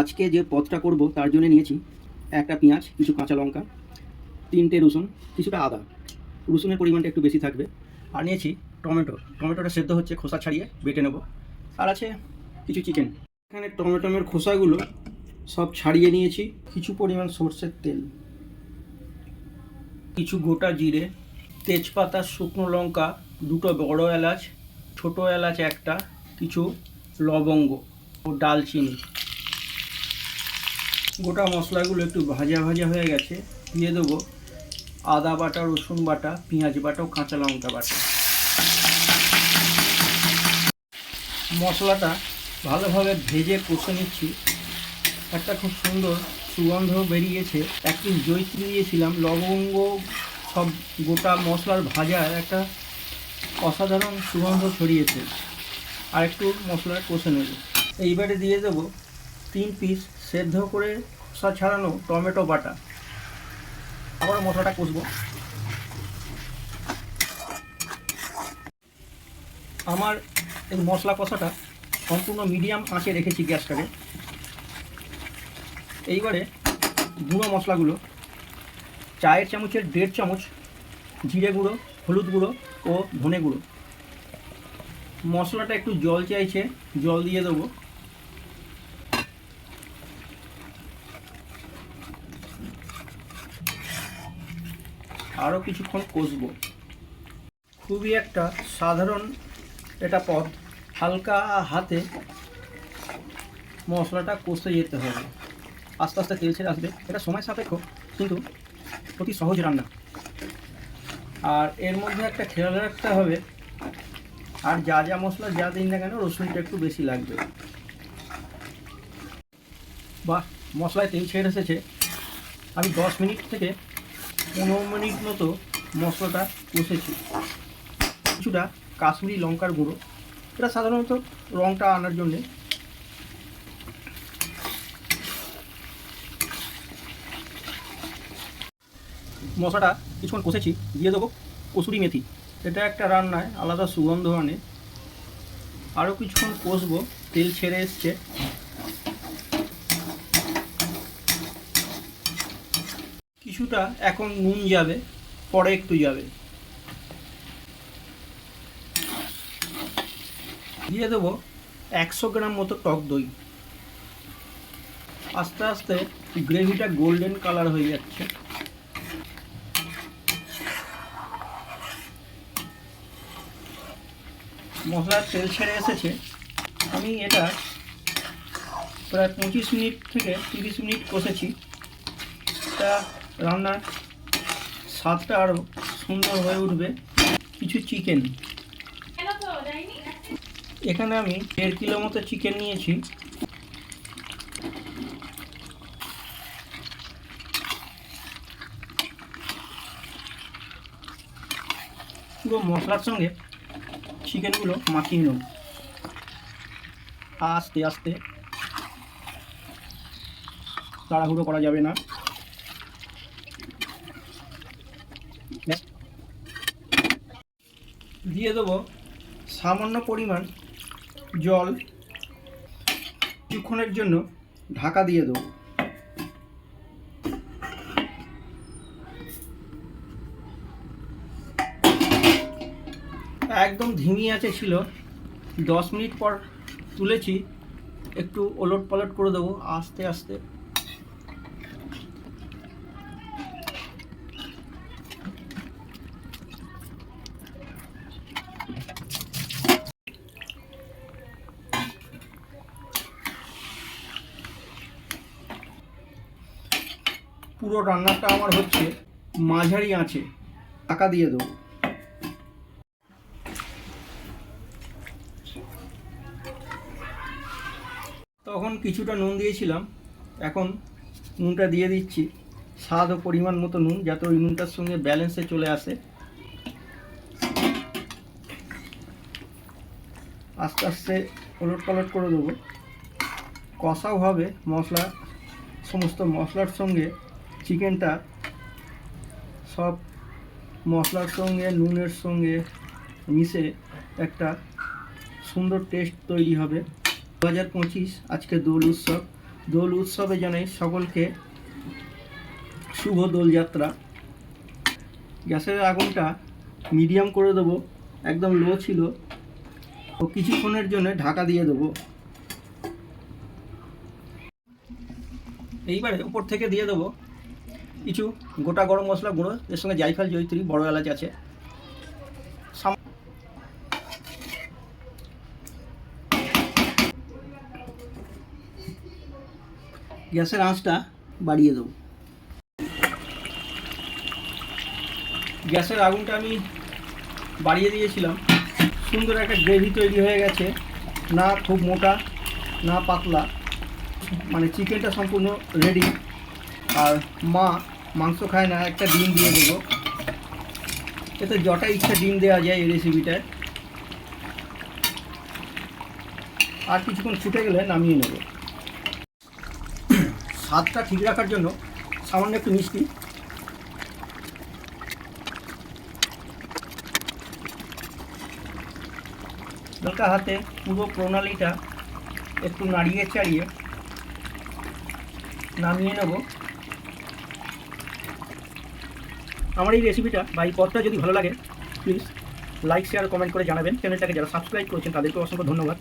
আজকে যে পদটা করব তার জন্য নিয়েছি একটা পেঁয়াজ, কিছু কাঁচা লঙ্কা, 3টে রসুন, কিছুটা আদা। রসুনের পরিমাণটা একটু বেশি থাকবে। আর নিয়েছি টমেটোটা সেদ্ধ হচ্ছে, খোসা ছাড়িয়ে বেটে নেব। আর আছে কিছু চিকেন। এখানে টমেটোর খোসাগুলো সব ছাড়িয়ে নিয়েছি। কিছু পরিমাণ সরষের তেল, কিছু গোটা জিরে, তেজপাতা, শুকনো লঙ্কা, 2টো বড় এলাচ, ছোট এলাচ একটা, কিছু লবঙ্গ ও ডালচিনি। গোটা মশলাগুলো একটু ভাজা ভাজা হয়ে গেছে, দিয়ে দেবো আদা বাটা, রসুন বাটা, পেঁয়াজ বাটা ও কাঁচা লঙ্কা বাটা। মশলাটা ভালোভাবে ভেজে কষে নিচ্ছি। একটা খুব সুন্দর সুগন্ধ বেরিয়েছে। একটু জয়িত্রী দিয়েছিলাম, লবঙ্গ, সব গোটা মশলার ভাজার একটা অসাধারণ সুগন্ধ ছড়িয়েছে। আর একটু মশলা কষে নেব। এইবারে দিয়ে দেবো 3 পিস সেদ্ধ করে খোসা ছাড়ানো টমেটো বাটা। আবার মশলাটা কষবো। আমার এই মশলা কষাটা সম্পূর্ণ মিডিয়াম আঁচে রেখেছি গ্যাসটাকে। এইবারে গুঁড়ো মশলাগুলো, চায়ের চামচের 1.5 চামচ জিরে গুঁড়ো, হলুদ গুঁড়ো ও ধনে গুঁড়ো। মশলাটা একটু জল চাইছে, জল দিয়ে দেবো। আরও কিছুক্ষণ কষবো। খুবই একটা সাধারণ এটা পদ। হালকা হাতে মশলাটা কষে যেতে হবে, আস্তে আস্তে তেল ছেড়ে আসবে। এটা সময় সাপেক্ষ, কিন্তু অতি সহজ রান্না। আর এর মধ্যে একটা খেয়াল রাখতে হবে, আর যা যা মশলা যা দিন না কেন, রসুনটা একটু বেশি লাগবে। বাহ, মশলায় তেল ছেড়ে এসেছে। আমি 10 মিনিট থেকে 15 মিনিট মতো মশলাটা কষেছি। কিছুটা কাশ্মীরি লঙ্কার গুঁড়ো, এটা সাধারণত রঙটা আনার জন্যে। মশলাটা কিছুক্ষণ কষেছি, দিয়ে দেবো কসুরি মেথি। এটা একটা রান্নায় আলাদা সুগন্ধ আনে। আরও কিছুক্ষণ কষবো, তেল ছেড়ে এসছে। কিছুটা এখন নুন যাবে, পরে একটু যাবে। দিয়ে দেবো 100 গ্রাম মতো টক দই। আস্তে আস্তে গ্রেভিটা গোল্ডেন কালার হয়ে যাচ্ছে। মশলার তেল ছেড়ে এসেছে। আমি এটা প্রায় 25 মিনিট থেকে 30 মিনিট কষেছি। এটা রান্নার স্বাদটা আরও সুন্দর হয়ে উঠবে। কিছু চিকেন, এখানে আমি 1.5 কিলো মতো চিকেন নিয়েছি। পুরো মশলার সঙ্গে চিকেনগুলো মাখিয়ে নেব আস্তে আস্তে, তাড়াহুড়ো করা যাবে না। দিয়ে দেবো সামান্য পরিমাণ জল। কিছুক্ষণের জন্য ঢাকা দিয়ে দেবো। একদম ধিমি আঁচে ছিল। 10 মিনিট পর তুলেছি। একটু ওলট পালট করে দেবো আস্তে আস্তে। পুরো রান্নাটা আমার হচ্ছে মাঝারি আঁচে। ঢাকা দিয়ে দেবো। তখন কিছুটা নুন দিয়েছিলাম, এখন নুনটা দিয়ে দিচ্ছি। স্বাদ ও পরিমাণ মতো নুন, যাতে ওই নুনটার সঙ্গে ব্যালেন্সে চলে আসে। আস্তে আস্তে ওলট পালট করে দেবো। কষাও হবে মশলা, সমস্ত মশলার সঙ্গে চিকেনটা সব মশলার সঙ্গে নুনের সঙ্গে মিশে একটা সুন্দর টেস্ট তৈরি হবে। 2025 আজকে দোল উৎসব। দোল উৎসবে জানাই সকলকে শুভ দোলযাত্রা। গ্যাসের আগুনটা মিডিয়াম করে দেবো, একদম লো ছিল, ও কিছুক্ষণের জন্য ঢাকা দিয়ে দেবো। এইবারে উপর থেকে দিয়ে দেবো কিছু গোটা গরম মশলা গুঁড়ো, এর সঙ্গে জায়ফল, জয়িত্রী, বড় এলাচ আছে। গ্যাসের আঁচটা বাড়িয়ে দেবো। গ্যাসের আগুনটা আমি বাড়িয়ে দিয়েছিলাম। সুন্দর একটা গ্রেভি তৈরি হয়ে গেছে, না খুব মোটা না পাতলা, মানে চিকেনটা সম্পূর্ণ রেডি। আর মা মাংস খায় না, একটা ডিম দিয়ে দেবো। এতে যটা ইচ্ছা ডিম দেওয়া যায় এই রেসিপিটায়। আর কিছুক্ষণ ফুটে গেলে নামিয়ে নেব। স্বাদটা ঠিক রাখার জন্য সামান্য একটু মিষ্টি, হালকা হাতে পুরো প্রণালীটা একটু নাড়িয়ে চাড়িয়ে নামিয়ে নেব। আমার এই রেসিপিটা বা এই পদটা যদি ভালো লাগে প্লিজ লাইক, শেয়ার, কমেন্ট করে জানাবেন। চ্যানেলটাকে যারা সাবস্ক্রাইব করেছেন তাদেরকে অসংখ্য ধন্যবাদ।